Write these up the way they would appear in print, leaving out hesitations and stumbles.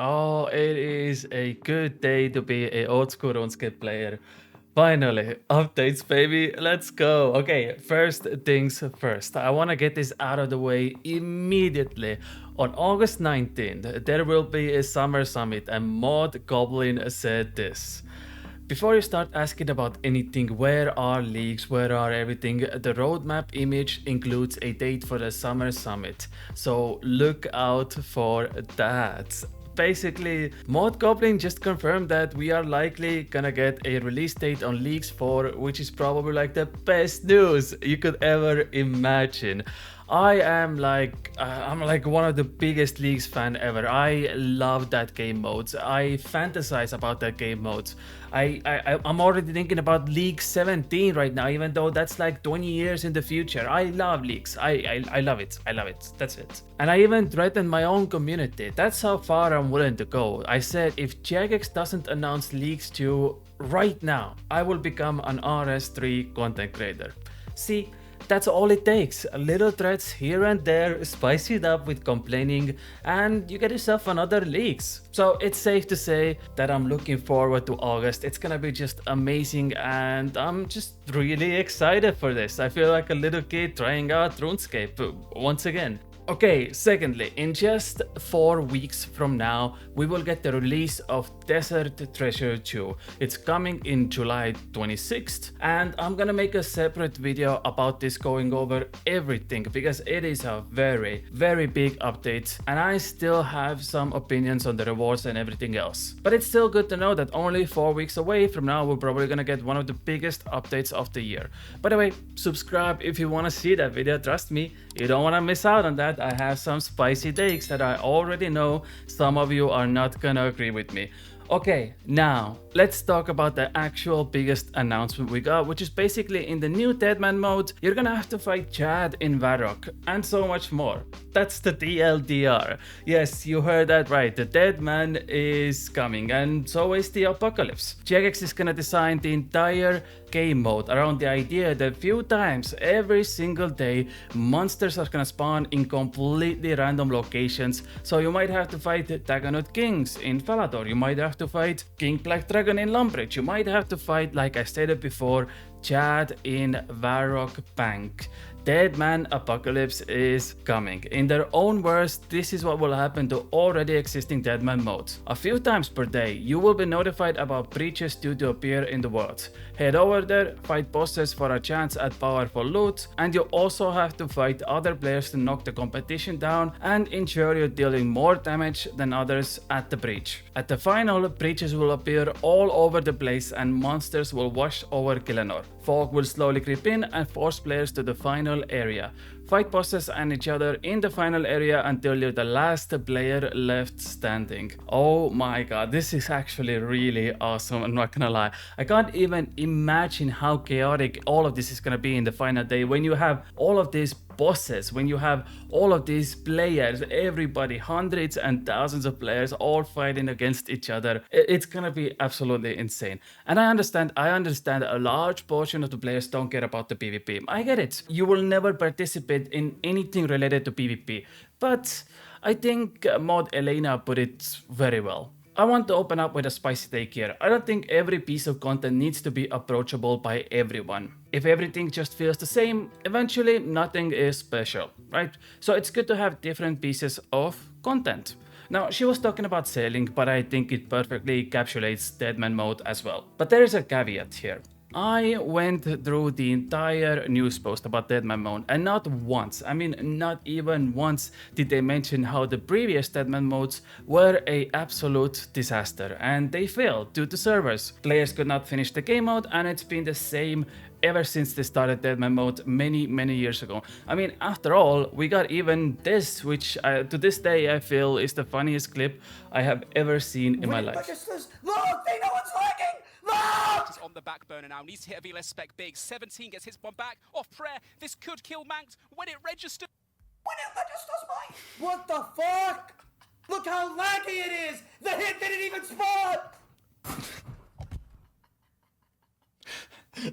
Oh, it is a good day to be a old school RuneScape player. Finally, updates, baby. Let's go. Okay, first things first. I want to get this out of the way immediately. On August 19th, there will be a summer summit, and Mod Goblin said this. Before you start asking about anything, where are leaks, where are everything, the roadmap image includes a date for the summer summit. So look out for that. Basically, Mod Goblin just confirmed that we are likely gonna get a release date on Leagues 4, which is probably like the best news you could ever imagine. I'm like one of the biggest Leagues fan ever. I love that game mode. I fantasize about that game mode. I'm already thinking about League 17 right now, even though that's like 20 years in the future. I love Leagues. I love it. I love it. That's it. And I even threatened my own community. That's how far I'm willing to go. I said if Jagex doesn't announce Leagues 2 right now, I will become an RS3 content creator. See, that's all it takes. Little threats here and there, spice it up with complaining, and you get yourself another leaks. So it's safe to say that I'm looking forward to August. It's gonna be just amazing, and I'm just really excited for this. I feel like a little kid trying out RuneScape once again. Okay, secondly, in just 4 weeks from now, we will get the release of Desert Treasure 2. It's coming in July 26th, and I'm gonna make a separate video about this, going over everything, because it is a very, very big update, and I still have some opinions on the rewards and everything else. But it's still good to know that only 4 weeks away from now, we're probably gonna get one of the biggest updates of the year. By the way, subscribe if you wanna see that video, trust me, you don't wanna miss out on that. I have some spicy takes that I already know some of you are not gonna agree with me. Okay, now let's talk about the actual biggest announcement we got, which is basically in the new Deadman mode, you're gonna have to fight Chad in Varrock and so much more. That's the TLDR. Yes, you heard that right. The Deadman is coming, and so is the Apocalypse. Jagex is gonna design the entire game mode around the idea that few times every single day monsters are gonna spawn in completely random locations. So you might have to fight the Dagonut Kings in Falador, you might have to fight King Black Dragon in Lumbridge, you might have to fight, like I stated before, Chad in Varrock Bank. Deadman Apocalypse is coming. In their own words, this is what will happen to already existing Deadman modes. A few times per day, you will be notified about breaches due to appear in the world. Head over there, fight bosses for a chance at powerful loot, and you also have to fight other players to knock the competition down and ensure you're dealing more damage than others at the breach. At the final, breaches will appear all over the place and monsters will wash over Gielinor. Fog will slowly creep in and force players to the final area. Fight bosses and each other in the final area until you're the last player left standing. Oh my god, this is actually really awesome, I'm not gonna lie. I can't even imagine how chaotic all of this is gonna be in the final day when you have all of these bosses, when you have all of these players, everybody, hundreds and thousands of players all fighting against each other. It's gonna be absolutely insane. And I understand a large portion of the players don't care about the PvP. I get it. You will never participate in anything related to PvP. But I think Mod Elena put it very well. I want to open up with a spicy take here. I don't think every piece of content needs to be approachable by everyone. If everything just feels the same, eventually nothing is special, right? So it's good to have different pieces of content. Now, she was talking about sailing, but I think it perfectly encapsulates Deadman mode as well. But there is a caveat here. I went through the entire news post about Deadman mode, and not once, I mean not even once, did they mention how the previous Deadman modes were an absolute disaster and they failed due to servers. Players could not finish the game mode, and it's been the same ever since they started Deadman mode many years ago. I mean, after all, we got even this, which to this day I feel is the funniest clip I have ever seen in my life. Look, they know what's lagging! Look! Is on the back burner now, needs to hit a VLS spec big. 17 gets his one back, off prayer. This could kill Manx when it registers. When it registers mine! What the fuck? Look how laggy it is! The hit didn't even spawn!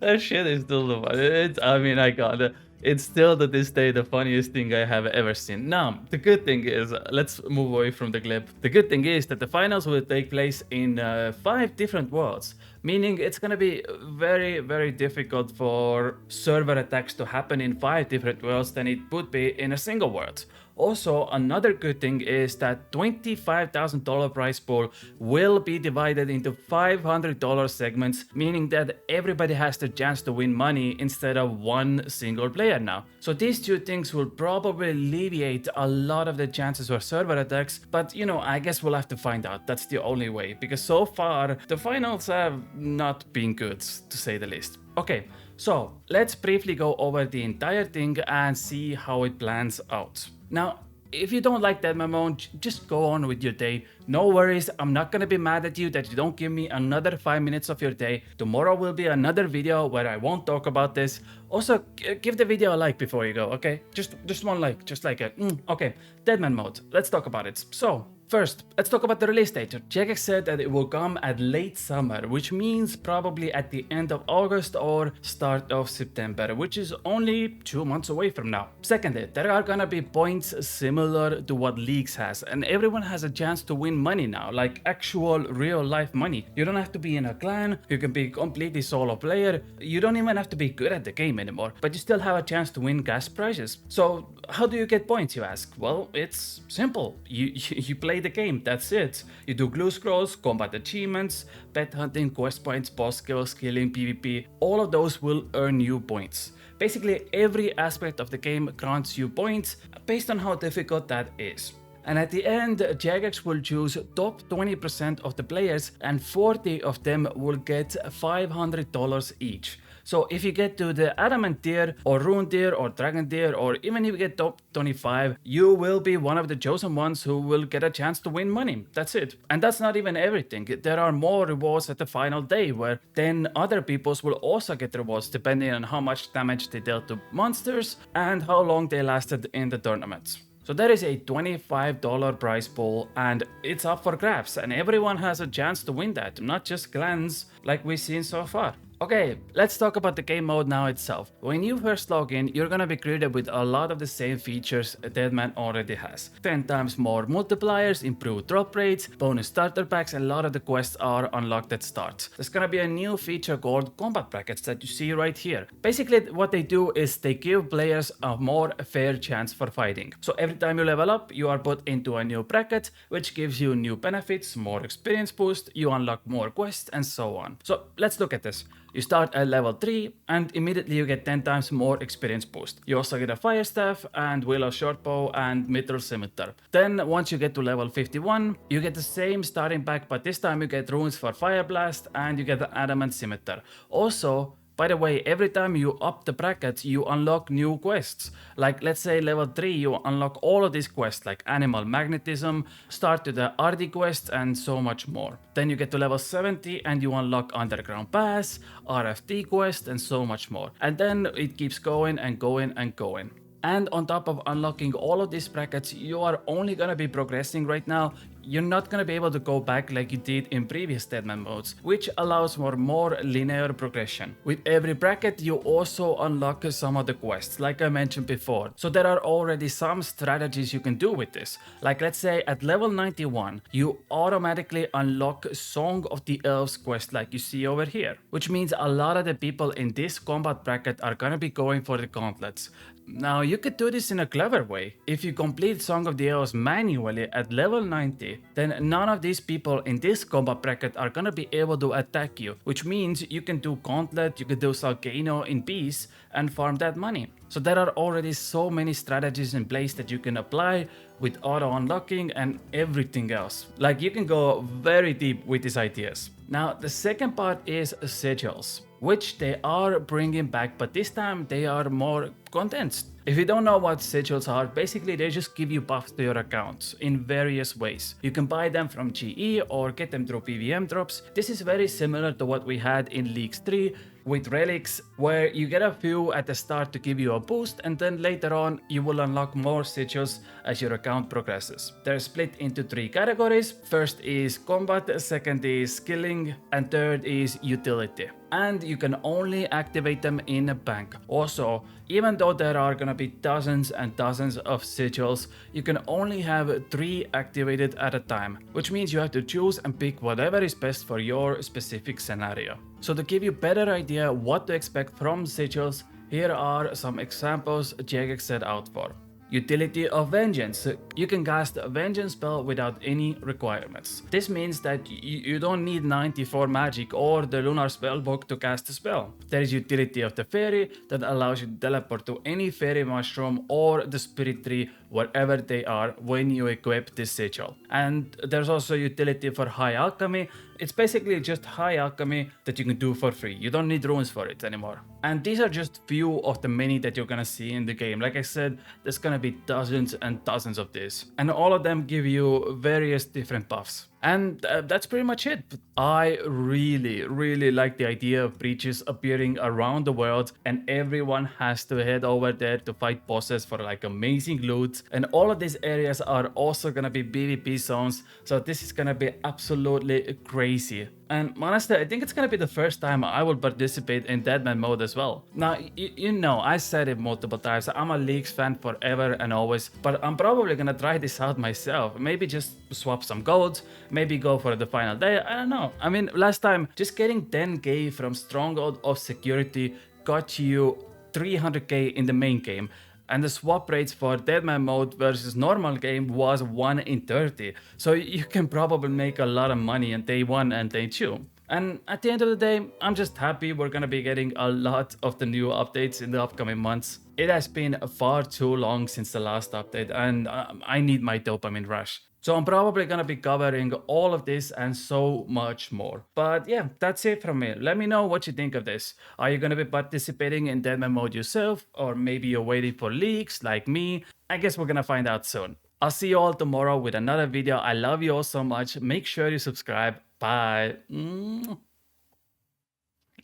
That shit is still the one. I mean, I got it. It's still to this day the funniest thing I have ever seen. Now, the good thing is, let's move away from the clip. The good thing is that the finals will take place in 5 different worlds, meaning it's gonna be very, very difficult for server attacks to happen in 5 different worlds than it would be in a single world. Also, another good thing is that $25,000 prize pool will be divided into $500 segments, meaning that everybody has the chance to win money instead of one single player now. So these two things will probably alleviate a lot of the chances for server attacks, but you know, I guess we'll have to find out. That's the only way, because so far the finals have not been good, to say the least. Okay, so let's briefly go over the entire thing and see how it plans out. Now, if you don't like that memo, just go on with your day. No worries, I'm not gonna be mad at you that you don't give me another 5 minutes of your day. Tomorrow will be another video where I won't talk about this. Also, give the video a like before you go, okay? Just one like, just like a, okay. Deadman mode, let's talk about it. So, first, let's talk about the release date. Jagex said that it will come at late summer, which means probably at the end of August or start of September, which is only 2 months away from now. Secondly, there are gonna be points similar to what Leagues has, and everyone has a chance to win money now, like actual real life money. You don't have to be in a clan, you can be completely solo player, you don't even have to be good at the game anymore, but you still have a chance to win gas prizes. So how do you get points, you ask? Well, it's simple. You play the game, that's it. You do glue scrolls, combat achievements, pet hunting, quest points, boss kills, killing, PvP. All of those will earn you points. Basically, every aspect of the game grants you points based on how difficult that is. And at the end, Jagex will choose top 20% of the players and 40 of them will get $500 each. So if you get to the Adamant tier or Rune tier or Dragon tier, or even if you get top 25, you will be one of the chosen ones who will get a chance to win money. That's it. And that's not even everything. There are more rewards at the final day where 10 other peoples will also get rewards depending on how much damage they dealt to monsters and how long they lasted in the tournaments. So there is a $25 prize pool and it's up for grabs and everyone has a chance to win that, not just clans like we've seen so far. Okay, let's talk about the game mode now itself. When you first log in, you're gonna be greeted with a lot of the same features Deadman already has. 10 times more multipliers, improved drop rates, bonus starter packs, and a lot of the quests are unlocked at start. There's gonna be a new feature called combat brackets that you see right here. Basically, what they do is they give players a more fair chance for fighting. So every time you level up, you are put into a new bracket, which gives you new benefits, more experience boost, you unlock more quests, and so on. So let's look at this. You start at level 3 and immediately you get 10 times more experience boost. You also get a fire staff and willow shortbow and mithril scimitar. Then once you get to level 51, you get the same starting pack, but this time you get runes for fire blast and you get the adamant scimitar. Also, by the way, every time you up the brackets, you unlock new quests. Like, let's say level 3, you unlock all of these quests, like Animal Magnetism, start to the RD quest, and so much more. Then you get to level 70 and you unlock Underground Pass, RFT quest, and so much more. And then it keeps going and going and going. And on top of unlocking all of these brackets, you are only gonna be progressing right now. You're not gonna be able to go back like you did in previous Deadman modes, which allows for more linear progression. With every bracket, you also unlock some of the quests, like I mentioned before. So there are already some strategies you can do with this. Like let's say at level 91, you automatically unlock Song of the Elves quest like you see over here. Which means a lot of the people in this combat bracket are gonna be going for the gauntlets. Now you could do this in a clever way. If you complete Song of the Elves manually at level 90, then none of these people in this combat bracket are gonna be able to attack you, which means you can do Gauntlet, you can do Salgano in peace and farm that money. So there are already so many strategies in place that you can apply with auto unlocking and everything else. Like you can go very deep with these ideas. Now the second part is sigils, which they are bringing back, but this time they are more condensed. If you don't know what sigils are, basically they just give you buffs to your accounts in various ways. You can buy them from GE or get them through PVM drops. This is very similar to what we had in Leagues 3. with relics, where you get a few at the start to give you a boost, and then later on you will unlock more sigils as your account progresses. They're split into 3 categories. First is combat, second is skilling, and third is utility. And you can only activate them in a bank. Also, even though there are gonna be dozens and dozens of sigils, you can only have 3 activated at a time, which means you have to choose and pick whatever is best for your specific scenario. So to give you a better idea what to expect from sigils, here are some examples Jagex set out for. Utility of Vengeance. You can cast a Vengeance spell without any requirements. This means that you don't need 94 magic or the Lunar Spellbook to cast a spell. There is Utility of the Fairy that allows you to teleport to any fairy mushroom or the spirit tree wherever they are when you equip this sigil. And there's also utility for High Alchemy. It's basically just High Alchemy that you can do for free. You don't need runes for it anymore. And these are just few of the many that you're gonna see in the game. Like I said, there's gonna be dozens and dozens of this. And all of them give you various different buffs. And that's pretty much it. I really like the idea of breaches appearing around the world, and everyone has to head over there to fight bosses for like amazing loot. And all of these areas are also gonna be PvP zones, so this is gonna be absolutely crazy. And honestly, I think it's gonna be the first time I will participate in Deadman mode as well. Now, you know, I said it multiple times, I'm a Leagues fan forever and always, but I'm probably gonna try this out myself. Maybe just swap some golds, maybe go for the final day, I don't know. I mean, last time, just getting 10k from Stronghold of Security got you 300k in the main game. And the swap rates for Deadman mode versus normal game was 1 in 30. So you can probably make a lot of money on day 1 and day 2. And at the end of the day, I'm just happy we're gonna be getting a lot of the new updates in the upcoming months. It has been far too long since the last update, and I need my dopamine rush. So I'm probably gonna be covering all of this and so much more. But yeah, that's it from me. Let me know what you think of this. Are you gonna be participating in Deadman mode yourself? Or maybe you're waiting for leaks like me? I guess we're gonna find out soon. I'll see you all tomorrow with another video. I love you all so much. Make sure you subscribe. Bye.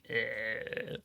Yeah.